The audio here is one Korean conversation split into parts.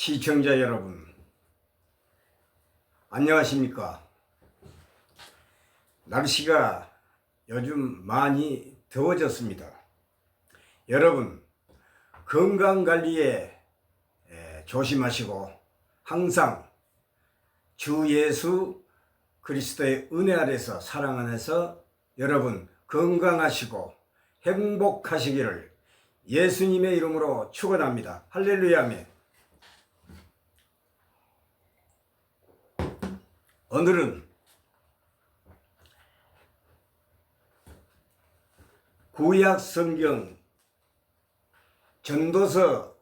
시청자 여러분, 안녕하십니까? 날씨가 요즘 많이 더워졌습니다. 여러분, 건강관리에 조심하시고 항상 주 예수 그리스도의 은혜 아래서 사랑 안에서 여러분 건강하시고 행복하시기를 예수님의 이름으로 축원합니다. 할렐루야 아멘. 오늘은 구약 성경 전도서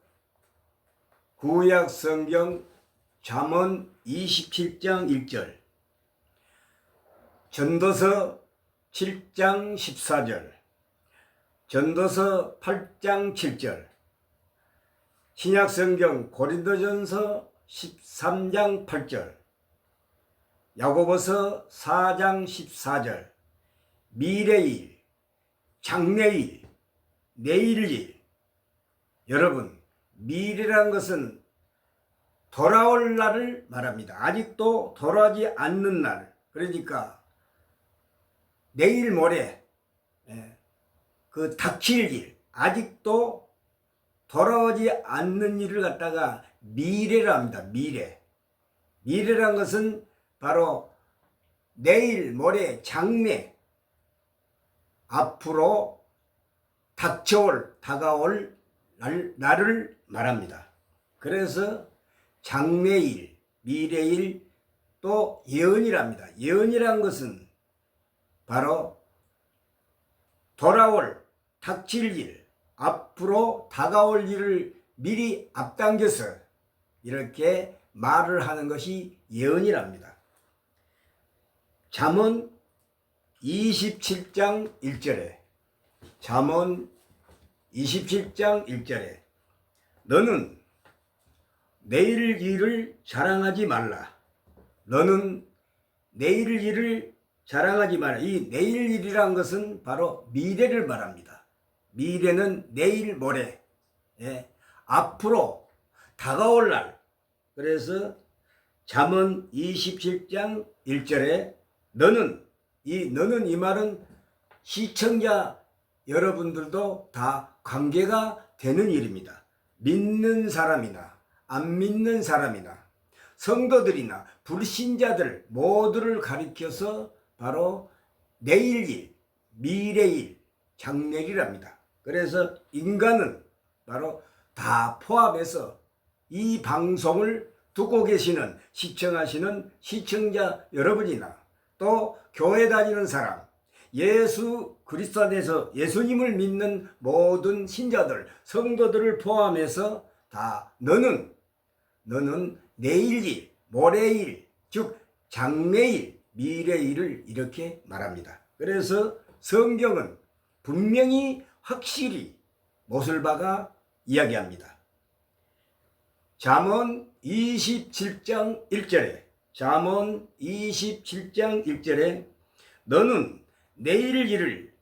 구약 성경 잠언 27장 1절, 전도서 7장 14절, 전도서 8장 7절, 신약 성경 고린도전서 13장 8절, 야고보서 4장 14절, 미래일, 장래일, 내일일. 여러분, 미래란 것은 돌아올 날을 말합니다. 아직도 돌아오지 않는 날. 그러니까 내일 모레 그 닥칠 일, 아직도 돌아오지 않는 일을 갖다가 미래라 합니다. 미래란 것은 바로 내일 모레 장래, 앞으로 다가올 날을 말합니다. 그래서 장래일, 미래일, 또 예언이랍니다. 예언이란 것은 바로 돌아올, 닥칠 일, 앞으로 다가올 일을 미리 앞당겨서 이렇게 말을 하는 것이 예언이랍니다. 잠언 27장 1절에 잠언 27장 1절에 너는 내일 일을 자랑하지 말라. 너는 내일 일을 자랑하지 말라. 이 내일 일이란 것은 바로 미래를 말합니다. 미래는 내일 모레, 앞으로 다가올 날. 그래서 잠언 27장 1절에 너는 이 말은 시청자 여러분들도 다 관계가 되는 일입니다. 믿는 사람이나 안 믿는 사람이나 성도들이나 불신자들 모두를 가리켜서 바로 내일일, 미래일, 장래일이랍니다. 그래서 인간은 바로 다 포함해서 이 방송을 듣고 계시는 시청하시는 시청자 여러분이나 또 교회 다니는 사람, 예수 그리스도 안에서 예수님을 믿는 모든 신자들, 성도들을 포함해서 다 너는 내일일, 모레일, 즉 장래일, 미래일을 이렇게 말합니다. 그래서 성경은 분명히 확실히 못을 박아 이야기합니다. 잠언 27장 1절에 잠언 27장 1절에 너는 내일 일을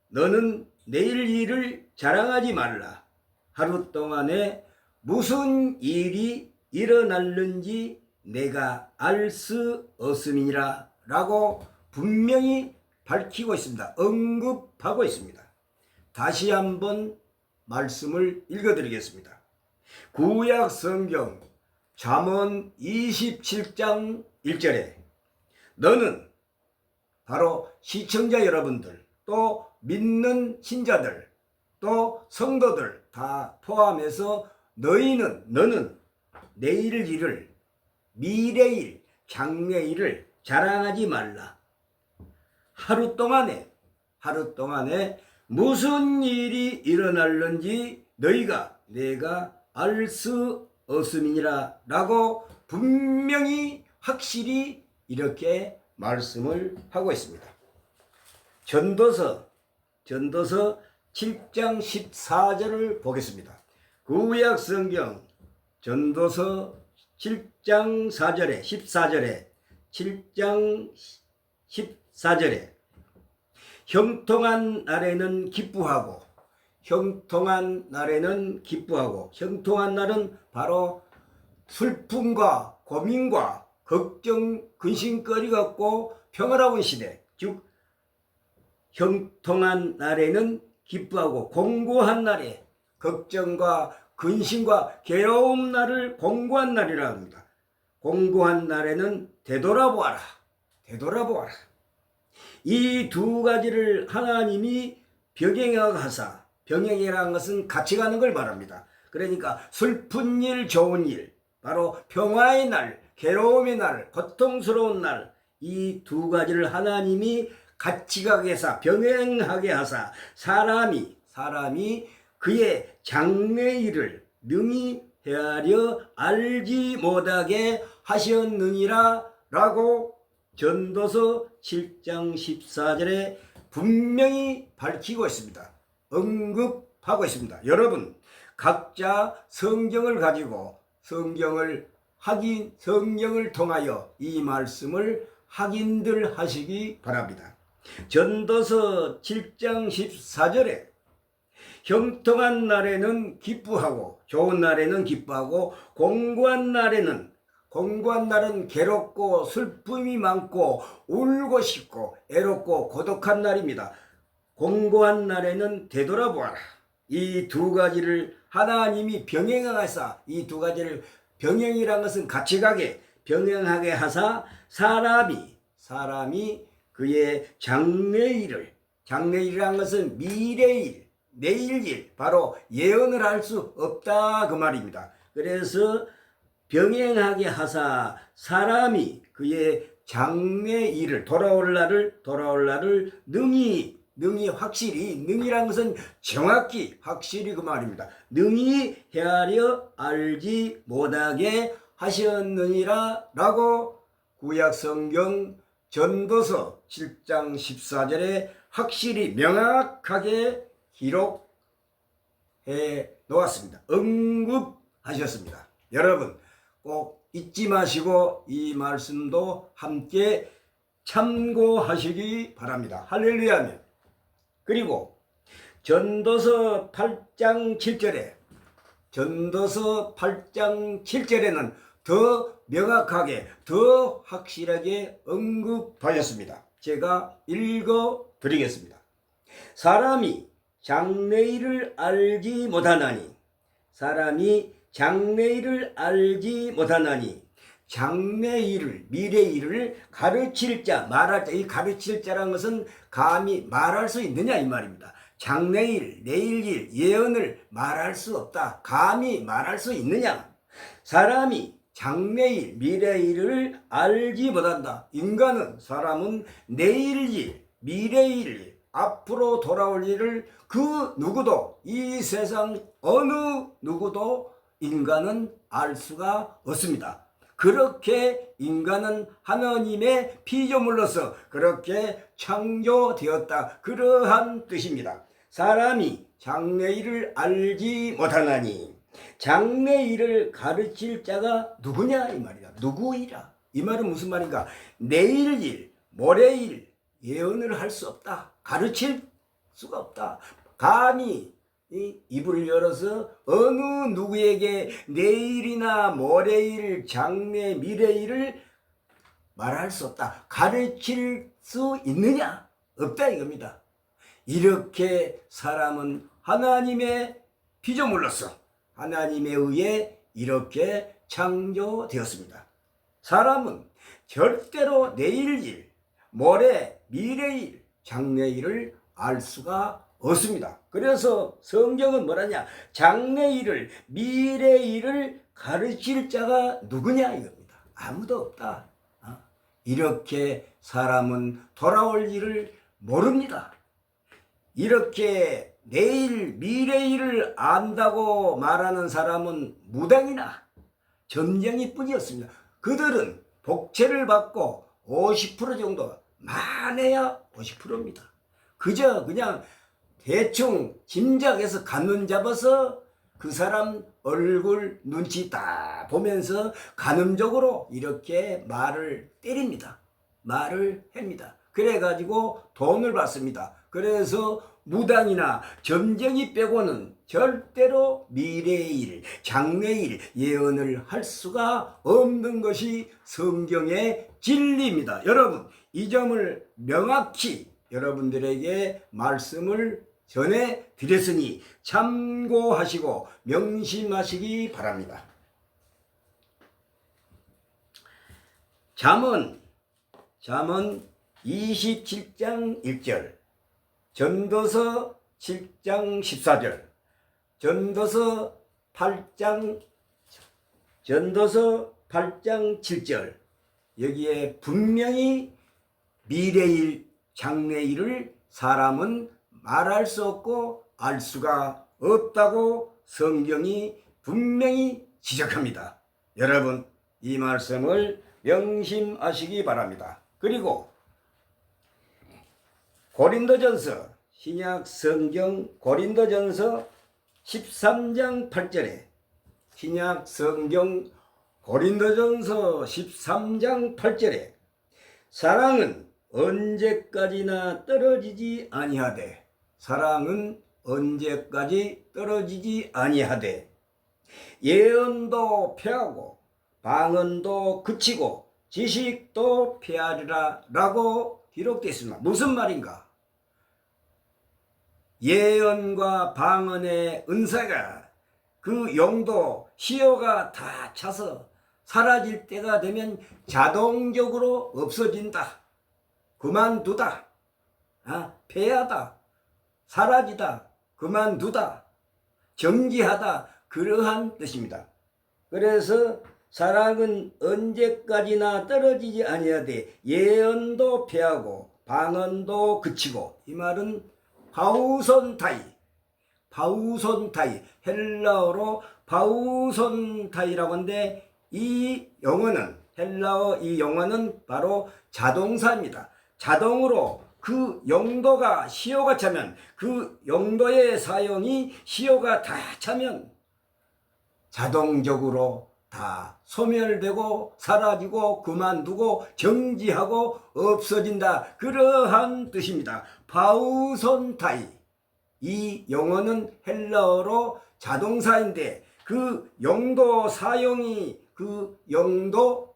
너는 내일 일을 자랑하지 말라. 하루 동안에 무슨 일이 일어날는지 내가 알 수 없음이니라 라고 분명히 밝히고 있습니다. 언급하고 있습니다. 다시 한번 말씀을 읽어드리겠습니다. 구약 성경 잠언 27장 1절에 너는 바로 시청자 여러분들, 또 믿는 신자들, 또 성도들 다 포함해서 너는 내일 일을, 미래일, 장래일을 자랑하지 말라. 하루 동안에 무슨 일이 일어날는지 내가 알 수 없음이니라 라고 분명히 확실히 이렇게 말씀을 하고 있습니다. 전도서 7장 14절을 보겠습니다. 구약 성경 전도서 7장 14절에 7장 14절에 형통한 날에는 기뻐하고 형통한 날에는 기뻐하고, 형통한 날은 바로 슬픔과 고민과 걱정, 근심거리가 없고 평화로운 시대, 즉 형통한 날에는 기뻐하고 공고한 날에 걱정과 근심과 괴로운 날을 공고한 날이라 합니다. 공고한 날에는 되돌아보아라. 되돌아보아라. 이 두 가지를 하나님이 병행하사, 병행이라는 것은 같이 가는 걸 말합니다. 그러니까 슬픈 일, 좋은 일, 바로 평화의 날, 괴로움의 날, 고통스러운 날, 이 두 가지를 하나님이 같이 가게 하사, 병행하게 하사, 사람이 그의 장래일을 능히 헤아려 알지 못하게 하셨느니라 라고 전도서 7장 14절에 분명히 밝히고 있습니다. 언급하고 있습니다. 여러분, 각자 성경을 가지고 성경을 통하여 이 말씀을 확인들 하시기 바랍니다. 전도서 7장 14절에 형통한 날에는 기뻐하고, 좋은 날에는 기뻐하고, 공고한 날은 괴롭고 슬픔이 많고 울고 싶고 애롭고 고독한 날입니다. 공고한 날에는 되돌아보아라. 이 두 가지를 하나님이 병행하사, 이 두 가지를, 병행이란 것은 같이 가게, 병행하게 하사 사람이 그의 장래일이란 것은 미래일, 내일일, 바로 예언을 할 수 없다 그 말입니다. 그래서 병행하게 하사 사람이 그의 장래일을, 돌아올 날을 능히 확실히, 능이란 것은 정확히 확실히 그 말입니다. 능히 헤아려 알지 못하게 하셨느니라 라고 구약성경 전도서 7장 14절에 확실히 명확하게 기록해 놓았습니다. 언급하셨습니다. 여러분 꼭 잊지 마시고 이 말씀도 함께 참고하시기 바랍니다. 할렐루야면. 그리고 전도서 8장 7절에는 더 명확하게, 더 확실하게 언급하셨습니다. 제가 읽어 드리겠습니다. 사람이 장래일을 알지 못하나니, 장래일을, 미래일을 가르칠 자, 말할 자, 이 가르칠 자라는 것은 감히 말할 수 있느냐 이 말입니다. 장래일, 내일일, 예언을 말할 수 없다. 감히 말할 수 있느냐? 사람이 장래일, 미래일을 알지 못한다. 사람은 내일일, 미래일, 앞으로 돌아올 일을 그 누구도, 이 세상 어느 누구도 인간은 알 수가 없습니다. 그렇게 인간은 하나님의 피조물로서 그렇게 창조되었다. 그러한 뜻입니다. 사람이 장래일을 알지 못하나니, 장래일을 가르칠 자가 누구냐 이 말이다. 누구이라. 이 말은 무슨 말인가? 내일일, 모레일 예언을 할 수 없다. 가르칠 수가 없다. 감히 입을 열어서 어느 누구에게 내일이나 모레일, 장래, 미래일을 말할 수 없다. 가르칠 수 있느냐? 없다 이겁니다. 이렇게 사람은 하나님의 피조물로서 하나님에 의해 이렇게 창조되었습니다. 사람은 절대로 내일일, 모레, 미래일, 장래일을 알 수가 없습니다. 그래서 성경은 뭐라냐? 장래일을, 미래일을 가르칠 자가 누구냐 이겁니다. 아무도 없다. 이렇게 사람은 돌아올 일을 모릅니다. 이렇게 내일, 미래일을 안다고 말하는 사람은 무당이나 점쟁이 뿐이었습니다. 그들은 복채를 받고 50% 정도, 많아야 50%입니다. 그저 그냥 대충 짐작해서 가늠 잡아서 그 사람 얼굴 눈치 다 보면서 가늠적으로 이렇게 말을 때립니다. 말을 합니다. 그래가지고 돈을 받습니다. 그래서 무당이나 점쟁이 빼고는 절대로 미래의 일, 장래의 일 예언을 할 수가 없는 것이 성경의 진리입니다. 여러분, 이 점을 명확히 여러분들에게 말씀을 전해 드렸으니 참고하시고 명심하시기 바랍니다. 잠언 27장 1절, 전도서 7장 14절, 전도서 8장 7절, 여기에 분명히 미래일, 장래일을 사람은 말할 수 없고 알 수가 없다고 성경이 분명히 지적합니다. 여러분, 이 말씀을 명심하시기 바랍니다. 그리고 고린도전서, 신약 성경 고린도전서 13장 8절에, 신약 성경 고린도전서 13장 8절에 사랑은 언제까지나 떨어지지 아니하되, 사랑은 언제까지 떨어지지 아니하되 예언도 패하고 방언도 그치고 지식도 패하리라 라고 기록되어 있습니다. 무슨 말인가? 예언과 방언의 은사가, 그 용도, 시효가 다 차서 사라질 때가 되면 자동적으로 없어진다, 그만두다, 패하다, 사라지다, 그만두다, 정지하다, 그러한 뜻입니다. 그래서 사랑은 언제까지나 떨어지지 아니하되 예언도 패하고 방언도 그치고, 이 말은 바우손타이, 헬라어로 바우손타이라고 하는데, 이 용어는, 헬라어 이 용어는 바로 자동사입니다. 자동으로 그 용도가 시효가 차면, 그 용도의 사용이 시효가 다 차면 자동적으로 다 소멸되고 사라지고 그만두고 정지하고 없어진다, 그러한 뜻입니다. 바우손타이, 이 용어는 헬라어로 자동사인데, 그 용도 사용이, 그 용도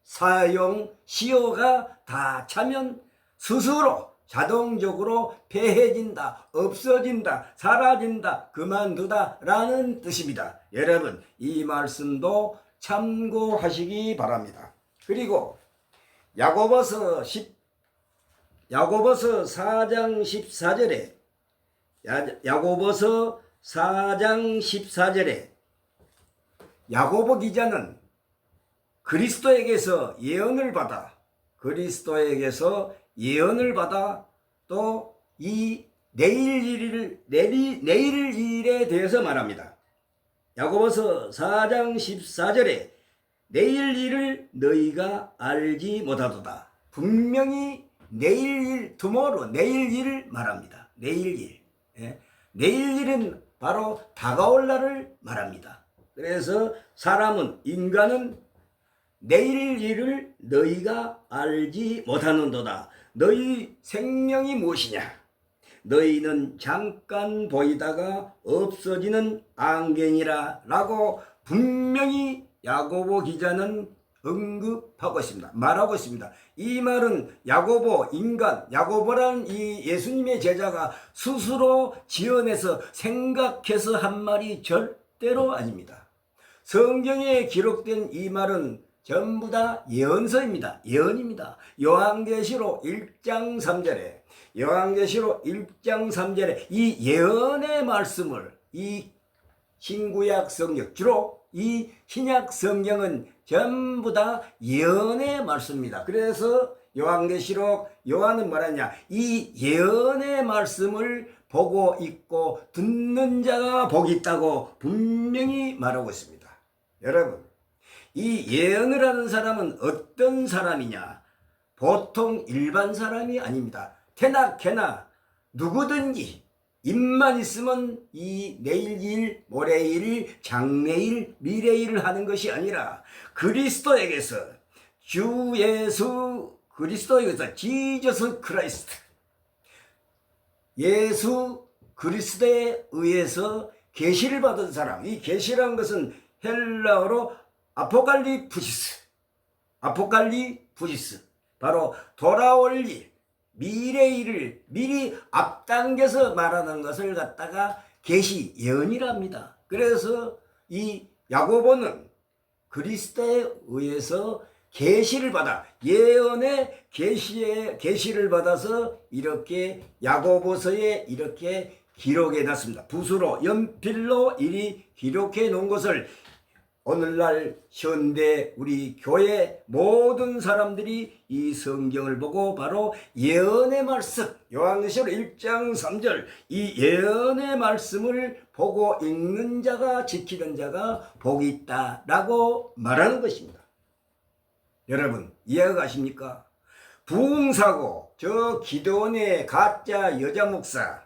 사용 시효가 다 차면 스스로 자동적으로 패해진다, 없어진다, 사라진다, 그만두다 라는 뜻입니다. 여러분, 이 말씀도 참고하시기 바랍니다. 그리고 야고보서 4장 14절에, 야고보서 4장 14절에 야고보 기자는 그리스도에게서 예언을 받아, 또 이 내일 일에 대해서 말합니다. 야고보서 4장 14절에 내일 일을 너희가 알지 못하도다. 분명히 내일 일을 말합니다. 내일 일. 내일 일은 바로 다가올 날을 말합니다. 그래서 인간은 내일 일을 너희가 알지 못하는도다. 너희 생명이 무엇이냐? 너희는 잠깐 보이다가 없어지는 안개니라 라고 분명히 야고보 기자는 언급하고 있습니다. 말하고 있습니다. 이 말은 야고보라는 이 예수님의 제자가 스스로 지어내서 생각해서 한 말이 절대로 아닙니다. 성경에 기록된 이 말은 전부 다 예언서입니다. 예언입니다. 요한계시록 1장 3절에 이 예언의 말씀을, 이 신구약 성경, 주로 이 신약 성경은 전부 다 예언의 말씀입니다. 그래서 요한은 뭐라냐? 이 예언의 말씀을 보고 있고 듣는 자가 복이 있다고 분명히 말하고 있습니다. 여러분, 이 예언을 하는 사람은 어떤 사람이냐? 보통 일반 사람이 아닙니다. 캐나 누구든지 입만 있으면 이 내일일, 모레일, 장래일, 미래일을 하는 것이 아니라 그리스도에게서, 주 예수 그리스도에게서, 지저스 크라이스트, 예수 그리스도에 의해서 계시를 받은 사람, 이 계시란 것은 헬라어로 아포칼리푸시스, 바로 돌아올 일, 미래의 일을 미리 앞당겨서 말하는 것을 갖다가 계시, 예언이랍니다. 그래서 이 야고보는 그리스도에 의해서 계시를 받아, 예언의 계시를 받아서 이렇게 야고보서에 이렇게 기록해 놨습니다. 붓으로 연필로 이리 기록해 놓은 것을 오늘날 현대 우리 교회 모든 사람들이 이 성경을 보고 바로 예언의 말씀, 요한계시록 1장 3절, 이 예언의 말씀을 보고 읽는 자가, 지키는 자가 복이 있다라고 말하는 것입니다. 여러분 이해가 가십니까? 부흥사고, 저 기도원의 가짜 여자 목사,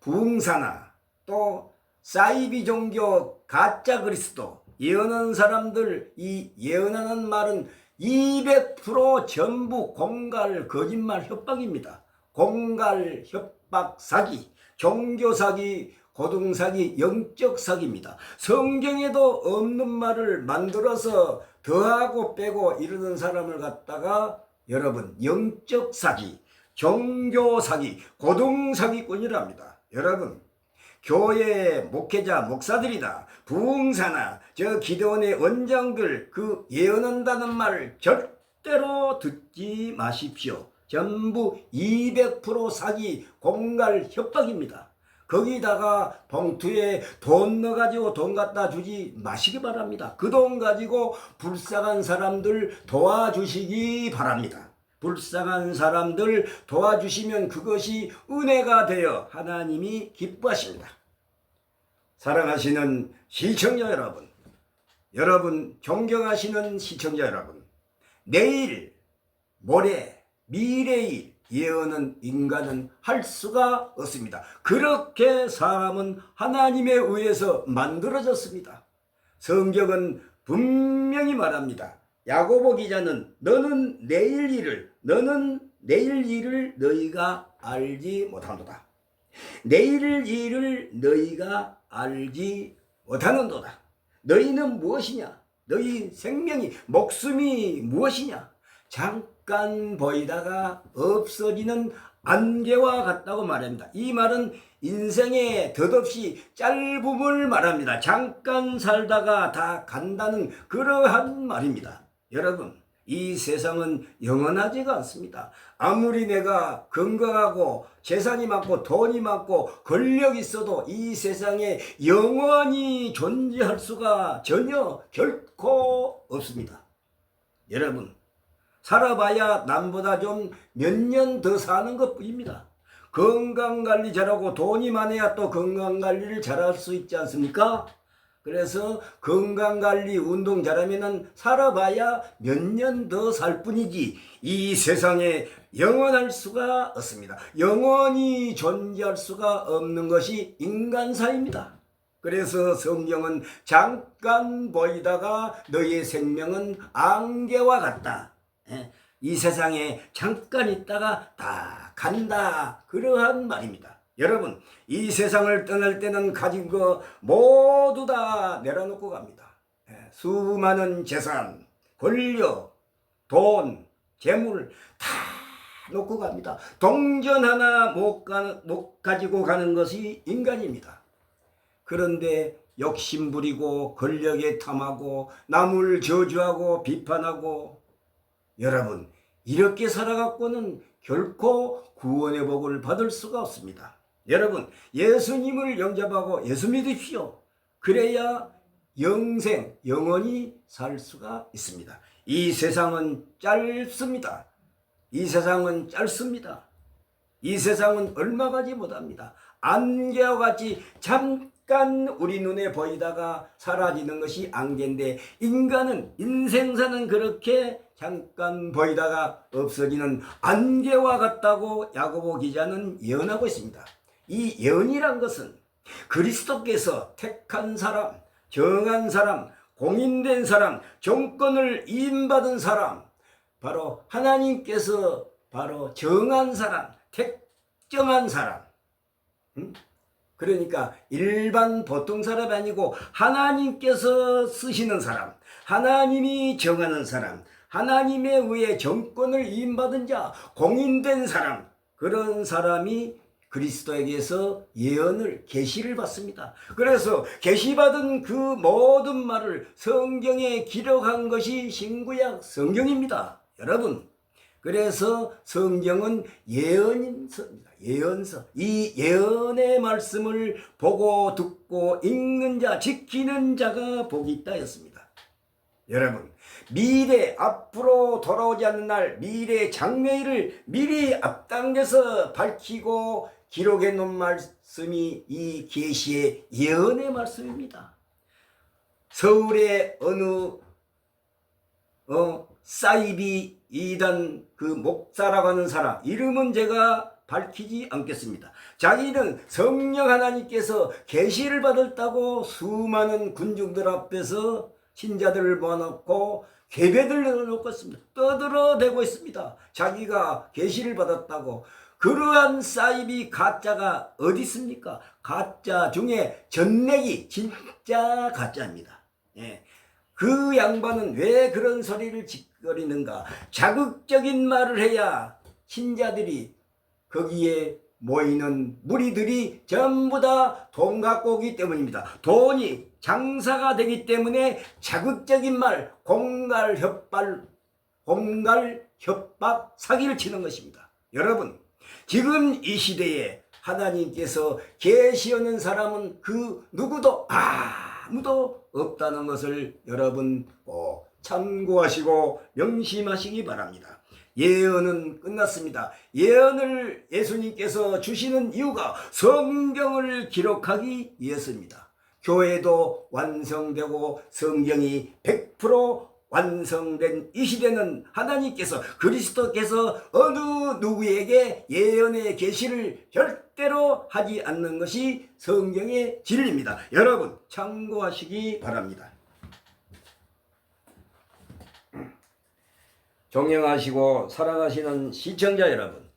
부흥사나 또 사이비 종교 가짜 그리스도 예언하는 사람들, 이 예언하는 말은 200% 전부 공갈, 거짓말, 협박입니다. 공갈, 협박, 사기, 종교 사기, 고등 사기, 영적 사기입니다. 성경에도 없는 말을 만들어서 더하고 빼고 이러는 사람을 갖다가 여러분 영적 사기, 종교 사기, 고등 사기꾼이랍니다. 여러분 교회 목회자, 목사들이나 부흥사나 저 기도원의 원장들 그 예언한다는 말을 절대로 듣지 마십시오. 전부 200% 사기, 공갈, 협박입니다. 거기다가 봉투에 돈 넣어가지고 돈 갖다 주지 마시기 바랍니다. 그 돈 가지고 불쌍한 사람들 도와주시기 바랍니다. 불쌍한 사람들 도와주시면 그것이 은혜가 되어 하나님이 기뻐하십니다. 사랑하시는 시청자 여러분, 여러분 존경하시는 시청자 여러분, 내일, 모레, 미래의 예언은 인간은 할 수가 없습니다. 그렇게 사람은 하나님에 의해서 만들어졌습니다. 성경은 분명히 말합니다. 야고보 기자는 너는 내일 일을 너희가 알지 못하노다. 내일 일을 너희가 알지 못하는도다. 너희는 무엇이냐? 너희 생명이, 목숨이 무엇이냐? 잠깐 보이다가 없어지는 안개와 같다고 말합니다. 이 말은 인생의 덧없이 짧음을 말합니다. 잠깐 살다가 다 간다는 그러한 말입니다. 여러분, 이 세상은 영원하지가 않습니다. 아무리 내가 건강하고 재산이 많고 돈이 많고 권력이 있어도 이 세상에 영원히 존재할 수가 전혀 결코 없습니다. 여러분, 살아봐야 남보다 좀 몇 년 더 사는 것뿐입니다. 건강관리 잘하고 돈이 많아야 또 건강관리를 잘할 수 있지 않습니까? 그래서 건강관리 운동 잘하면 살아봐야 몇 년 더 살 뿐이지 이 세상에 영원할 수가 없습니다. 영원히 존재할 수가 없는 것이 인간사입니다. 그래서 성경은 잠깐 보이다가 너의 생명은 안개와 같다. 이 세상에 잠깐 있다가 다 간다. 그러한 말입니다. 여러분, 이 세상을 떠날 때는 가진 거 모두 다 내려놓고 갑니다. 수많은 재산, 권력, 돈, 재물 다 놓고 갑니다. 동전 하나 못 가지고 가는 것이 인간입니다. 그런데 욕심 부리고 권력에 탐하고 남을 저주하고 비판하고, 여러분 이렇게 살아갖고는 결코 구원의 복을 받을 수가 없습니다. 여러분 예수님을 영접하고 예수 믿으십시오. 그래야 영생, 영원히 살 수가 있습니다. 이 세상은 짧습니다. 이 세상은 짧습니다. 이 세상은 얼마 가지 못합니다. 안개와 같이 잠깐 우리 눈에 보이다가 사라지는 것이 안개인데, 인간은, 인생사는 그렇게 잠깐 보이다가 없어지는 안개와 같다고 야고보 기자는 예언하고 있습니다. 이 예언이란 것은 그리스도께서 택한 사람, 정한 사람, 공인된 사람, 정권을 임받은 사람, 바로 하나님께서 바로 정한 사람, 특정한 사람, 그러니까 일반 보통 사람이 아니고 하나님께서 쓰시는 사람, 하나님이 정하는 사람, 하나님에 의해 정권을 이임받은 자, 공인된 사람, 그런 사람이 그리스도에게서 예언을 계시를 받습니다. 그래서 계시받은 그 모든 말을 성경에 기록한 것이 신구약 성경입니다. 여러분, 그래서 성경은 예언서입니다. 예언서. 이 예언의 말씀을 보고 듣고 읽는 자, 지키는 자가 복이 있다 였습니다. 여러분, 미래 앞으로 돌아오지 않는 날 미래의 장래일을 미리 앞당겨서 밝히고 기록해 놓은 말씀이 이 계시의 예언의 말씀입니다. 서울의 어느 사이비 이단 그 목사라고 하는 사람, 이름은 제가 밝히지 않겠습니다. 자기는 성령 하나님께서 계시를 받았다고 수많은 군중들 앞에서 신자들을 모아놓고 계배들 내놓고 있습니다. 떠들어대고 있습니다. 자기가 계시를 받았다고. 그러한 사이비 가짜가 어디 있습니까? 가짜 중에 전내기 진짜 가짜입니다. 예. 그 양반은 왜 그런 소리를 짓거리는가? 자극적인 말을 해야 신자들이, 거기에 모이는 무리들이 전부 다 돈 갖고 오기 때문입니다. 돈이 장사가 되기 때문에 자극적인 말, 공갈 협박, 사기를 치는 것입니다. 여러분, 지금 이 시대에 하나님께서 계시하는 사람은 그 누구도 아무도 없다는 것을 여러분 꼭 참고하시고 명심하시기 바랍니다. 예언은 끝났습니다. 예언을 예수님께서 주시는 이유가 성경을 기록하기 위해서입니다. 교회도 완성되고 성경이 100% 완성된 이 시대는 하나님께서, 그리스도께서 어느 누구에게 예언의 계시를 절대로 하지 않는 것이 성경의 진리입니다. 여러분 참고하시기 바랍니다. 존경하시고 사랑하시는 시청자 여러분,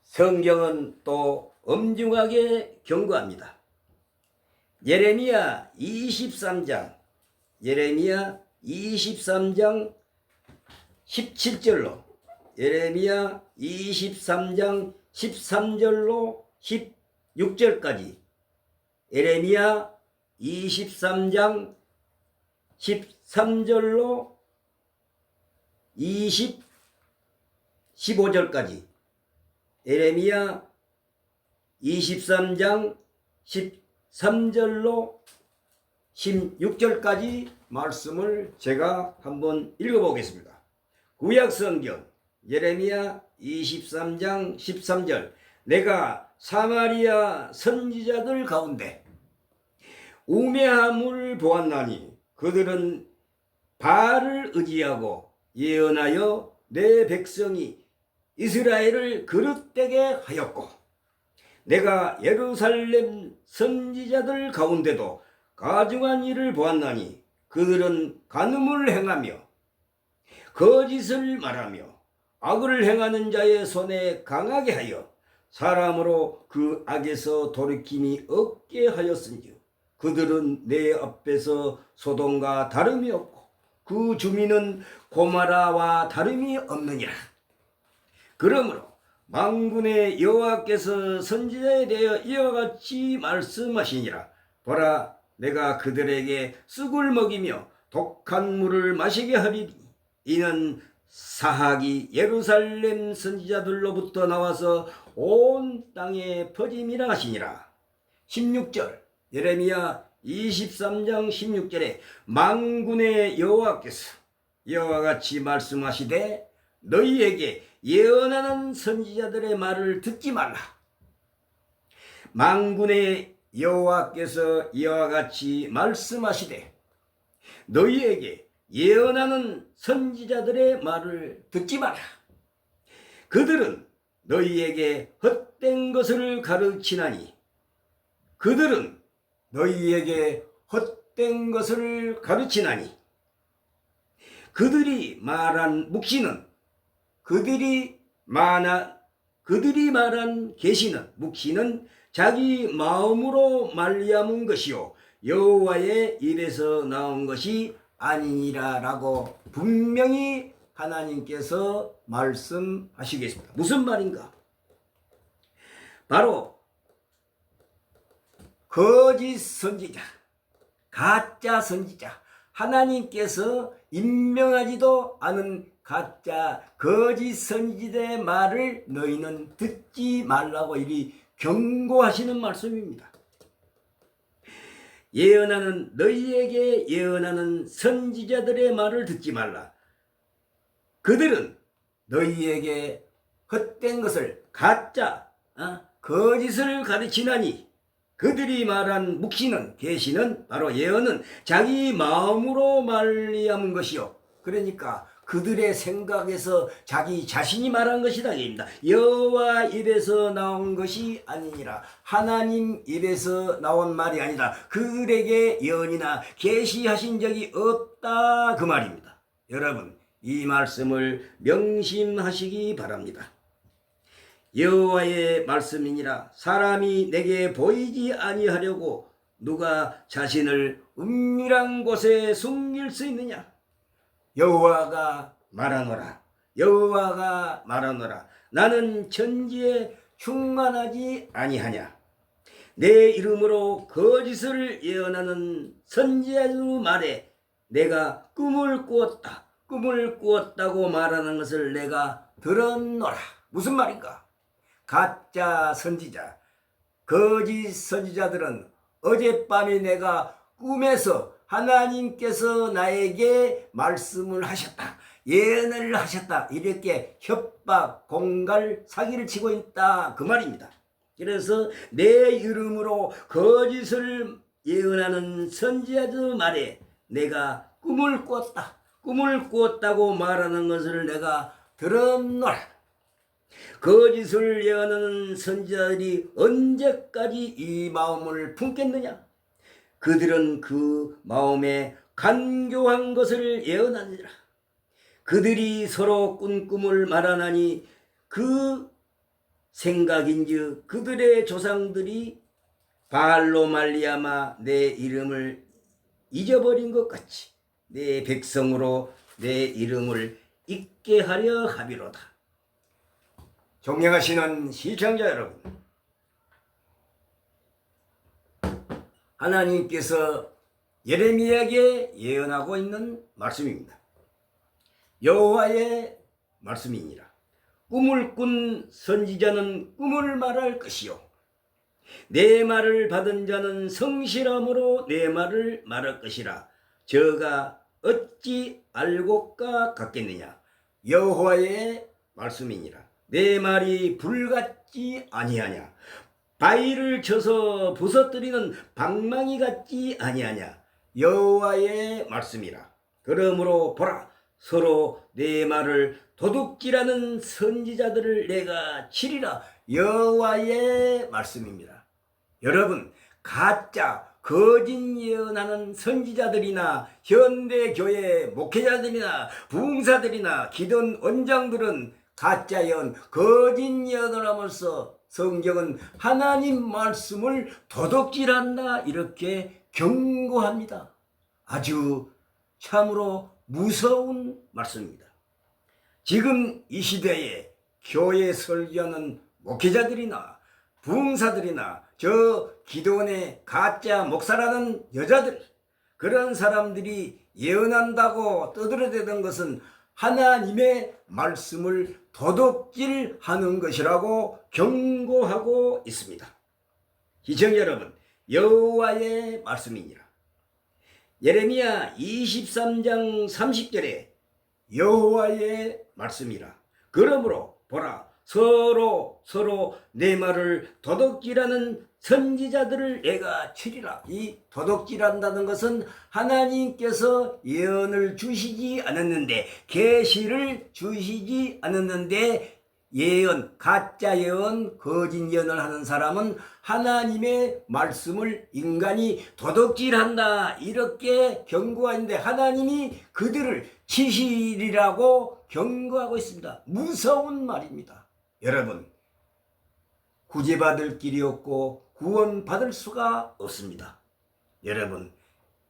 성경은 또 엄중하게 경고합니다. 예레미야 23장 17절로, 예레미야 23장 13절로 16절까지, 예레미야 23장 13절로 15절까지, 예레미야 23장 13절로 16절까지 말씀을 제가 한번 읽어보겠습니다. 구약성경 예레미야 23장 13절, 내가 사마리아 선지자들 가운데 우매함을 보았나니 그들은 바알을 의지하고 예언하여 내 백성이 이스라엘을 그릇되게 하였고, 내가 예루살렘 선지자들 가운데도 가증한 일을 보았나니 그들은 간음을 행하며 거짓을 말하며 악을 행하는 자의 손에 강하게 하여 사람으로 그 악에서 돌이킴이 없게 하였은즉 그들은 내 앞에서 소돔과 다름이 없고 그 주민은 고모라와 다름이 없느니라. 그러므로 만군의 여호와께서 선지자에 대하여 이와 같이 말씀하시니라. 보라, 내가 그들에게 쑥을 먹이며 독한 물을 마시게 하리니 이는 사학이 예루살렘 선지자들로부터 나와서 온 땅에 퍼짐이라 하시니라. 16절 예레미야 23장 16절에 만군의 여호와께서 이와 같이 말씀하시되 너희에게 예언하는 선지자들의 말을 듣지 말라. 만군의 여호와께서 이와 같이 말씀하시되 너희에게 예언하는 선지자들의 말을 듣지 마라. 그들은 너희에게 헛된 것을 가르치나니 그들은 너희에게 헛된 것을 가르치나니 그들이 말한 묵시는 그들이 말한 그들이 말한 계시는 묵시는 자기 마음으로 말미암은 것이요 여호와의 입에서 나온 것이 아니니라라고 분명히 하나님께서 말씀하시겠습니다. 무슨 말인가? 바로 거짓 선지자, 가짜 선지자, 하나님께서 임명하지도 않은 가짜 거짓 선지자의 말을 너희는 듣지 말라고 이리 경고하시는 말씀입니다. 너희에게 예언하는 선지자들의 말을 듣지 말라. 그들은 너희에게 헛된 것을 가짜 거짓을 가르치나니 그들이 말한 묵시는 계시는 바로 예언은 자기 마음으로 말미암은 것이요. 그러니까 그들의 생각에서 자기 자신이 말한 것이다 입니다. 여호와 입에서 나온 것이 아니니라. 하나님 입에서 나온 말이 아니다. 그들에게 예언이나 계시하신 적이 없다 그 말입니다. 여러분 이 말씀을 명심하시기 바랍니다. 여호와의 말씀이니라. 사람이 내게 보이지 아니하려고 누가 자신을 은밀한 곳에 숨길 수 있느냐? 여호와가 말하노라. 여호와가 말하노라. 나는 천지에 충만하지 아니하냐? 내 이름으로 거짓을 예언하는 선지자들 말에 내가 꿈을 꾸었다. 꿈을 꾸었다고 말하는 것을 내가 들었노라. 무슨 말인가? 가짜 선지자, 거짓 선지자들은 어젯밤에 내가 꿈에서 하나님께서 나에게 말씀을 하셨다, 예언을 하셨다, 이렇게 협박, 공갈, 사기를 치고 있다 그 말입니다. 그래서 내 이름으로 거짓을 예언하는 선지자들 말에 내가 꿈을 꾸었다, 꿈을 꾸었다고 말하는 것을 내가 들었노라. 거짓을 예언하는 선지자들이 언제까지 이 마음을 품겠느냐? 그들은 그 마음에 간교한 것을 예언하니라. 그들이 서로 꾼 꿈을 말하나니 그 생각인즉 그들의 조상들이 바알로 말미암아 내 이름을 잊어버린 것 같이 내 백성으로 내 이름을 잊게 하려 함이로다. 존경하시는 시청자 여러분, 하나님께서 예레미야에게 예언하고 있는 말씀입니다. 여호와의 말씀이니라. 꿈을 꾼 선지자는 꿈을 말할 것이요 내 말을 받은 자는 성실함으로 내 말을 말할 것이라. 저가 어찌 알고까 같겠느냐? 여호와의 말씀이니라. 내 말이 불같지 아니하냐? 바위를 쳐서 부서뜨리는 방망이 같지 아니하냐? 여호와의 말씀이라. 그러므로 보라, 서로 내 말을 도둑질하는 선지자들을 내가 치리라. 여호와의 말씀입니다. 여러분, 가짜 거짓 예언하는 선지자들이나 현대교회 목회자들이나 부흥사들이나 기존 원장들은 가짜 예언, 거짓 예언을 하면서 성경은 하나님 말씀을 도둑질한다 이렇게 경고합니다. 아주 참으로 무서운 말씀입니다. 지금 이 시대에 교회 설교하는 목회자들이나 부흥사들이나 저 기도원의 가짜 목사라는 여자들, 그런 사람들이 예언한다고 떠들어대던 것은 하나님의 말씀을 도둑질하는 것이라고 경고하고 있습니다. 시청자 여러분, 여호와의 말씀이니라. 예레미야 23장 30절에 여호와의 말씀이라. 그러므로 보라, 서로 내 말을 도둑질하는 선지자들을 내가 치리라. 이 도둑질한다는 것은 하나님께서 예언을 주시지 않았는데, 계시를 주시지 않았는데 예언, 가짜 예언, 거짓 예언을 하는 사람은 하나님의 말씀을 인간이 도둑질한다 이렇게 경고하는데 하나님이 그들을 치시리라고 경고하고 있습니다. 무서운 말입니다. 여러분, 구제받을 길이 없고 구원받을 수가 없습니다. 여러분,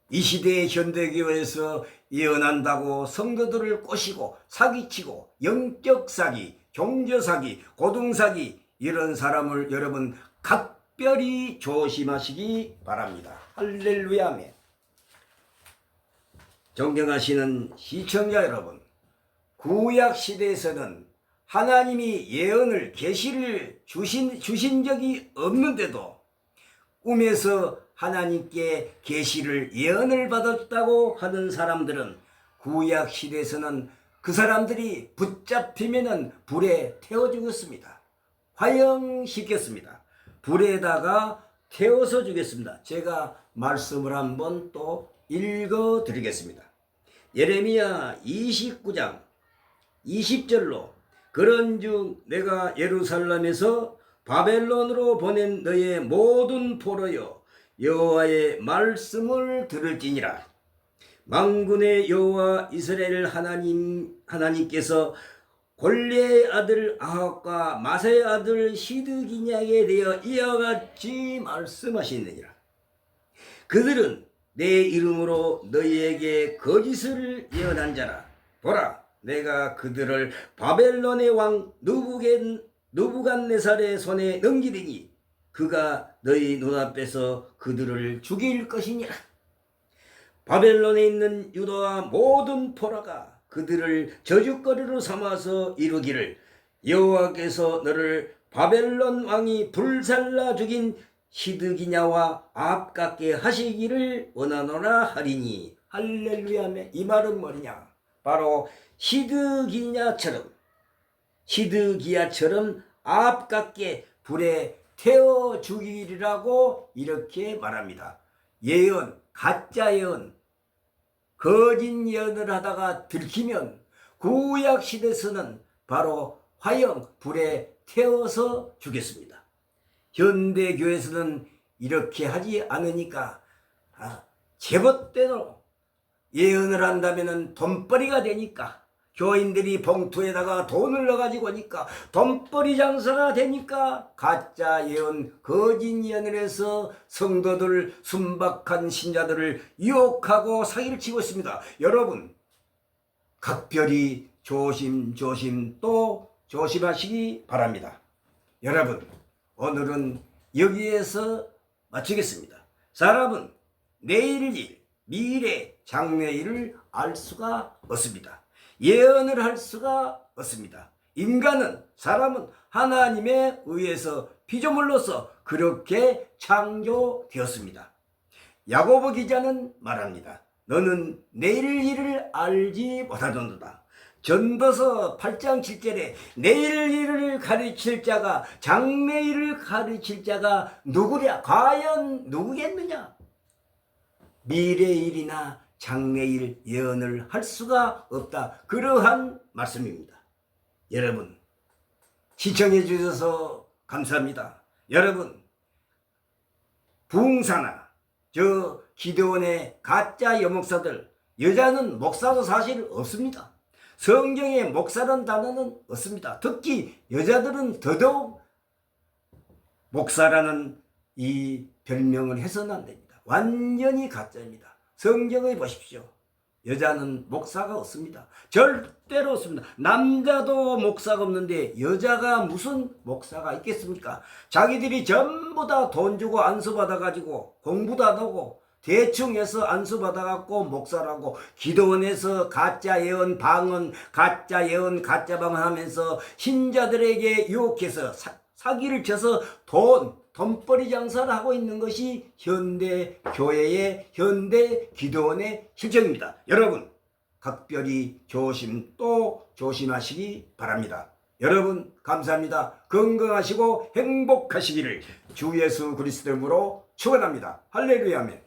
이 시대의 현대교회에서 예언한다고 성도들을 꼬시고 사기치고 영적 사기, 종교 사기, 고등 사기 이런 사람을 여러분 각별히 조심하시기 바랍니다. 할렐루야 아멘. 존경하시는 시청자 여러분, 구약 시대에서는 하나님이 예언을 계시를 주신 적이 없는데도 꿈에서 하나님께 계시를 예언을 받았다고 하는 사람들은 구약 시대에서는 그 사람들이 붙잡히면은 불에 태워 죽였습니다. 화형시켰습니다. 불에다가 태워서 죽였습니다. 제가 말씀을 한번 또 읽어 드리겠습니다. 예레미야 29장 20절로 그런즉 내가 예루살렘에서 바벨론으로 보낸 너의 모든 포로여 여호와의 말씀을 들을지니라. 만군의 여호와 이스라엘 하나님께서 골리의 아들 아합과 마사의 아들 시드기냐에 대하여 이와 같이 말씀하시느니라. 그들은 내 이름으로 너희에게 거짓을 예언한 자라. 보라, 내가 그들을 바벨론의 왕 느부갓네살의 손에 넘기리니 그가 너희 눈앞에서 그들을 죽일 것이니라. 바벨론에 있는 유다와 모든 포로가 그들을 저주거리로 삼아서 이루기를 여호와께서 너를 바벨론 왕이 불살라 죽인 시드기냐와 아합 같게 하시기를 원하노라 하리니. 할렐루야. 이 말은 뭐냐? 바로 시드기야처럼 아합 같게 불에 태워 죽이리라고 이렇게 말합니다. 예언, 가짜 예언, 거짓 예언을 하다가 들키면 구약 시대에서는 바로 화형, 불에 태워서 죽였습니다. 현대교회에서는 이렇게 하지 않으니까 제멋대로 예언을 한다면 돈벌이가 되니까, 교인들이 봉투에다가 돈을 넣어가지고 오니까 돈벌이 장사가 되니까 가짜 예언, 거짓 예언을 해서 성도들, 순박한 신자들을 유혹하고 사기를 치고 있습니다. 여러분, 각별히 조심 또 조심하시기 바랍니다. 여러분, 오늘은 여기에서 마치겠습니다. 사람은 내일 일, 미래, 장래일을 알 수가 없습니다. 예언을 할 수가 없습니다. 사람은 하나님에 의해서 피조물로서 그렇게 창조되었습니다. 야고보 기자는 말합니다. 너는 내일 일을 알지 못하는도다. 전도서 8장 7절에 내일 일을 가르칠 자가, 장래일을 가르칠 자가 누구랴? 과연 누구겠느냐? 미래일이나 장래일 예언을 할 수가 없다. 그러한 말씀입니다. 여러분, 시청해 주셔서 감사합니다. 여러분, 부흥사나 기도원의 가짜 여목사들, 여자는 목사도 사실 없습니다. 성경에 목사란 단어는 없습니다. 특히 여자들은 더더욱 목사라는 이 별명을 해서는 안 됩니다. 완전히 가짜입니다. 성경에 보십시오. 여자는 목사가 없습니다. 절대로 없습니다. 남자도 목사가 없는데 여자가 무슨 목사가 있겠습니까? 자기들이 전부 다 돈 주고 안수받아가지고 공부도 안 하고 대충 해서 안수받아갖고 목사라고 기도원에서 가짜 예언 방언, 가짜 예언, 가짜 방언 하면서 신자들에게 유혹해서 사기를 쳐서 돈벌이 장사를 하고 있는 것이 현대 교회의, 현대 기도원의 실정입니다. 여러분, 각별히 또 조심하시기 바랍니다. 여러분, 감사합니다. 건강하시고 행복하시기를 주 예수 그리스도 이름으로 축원합니다. 할렐루야 아멘.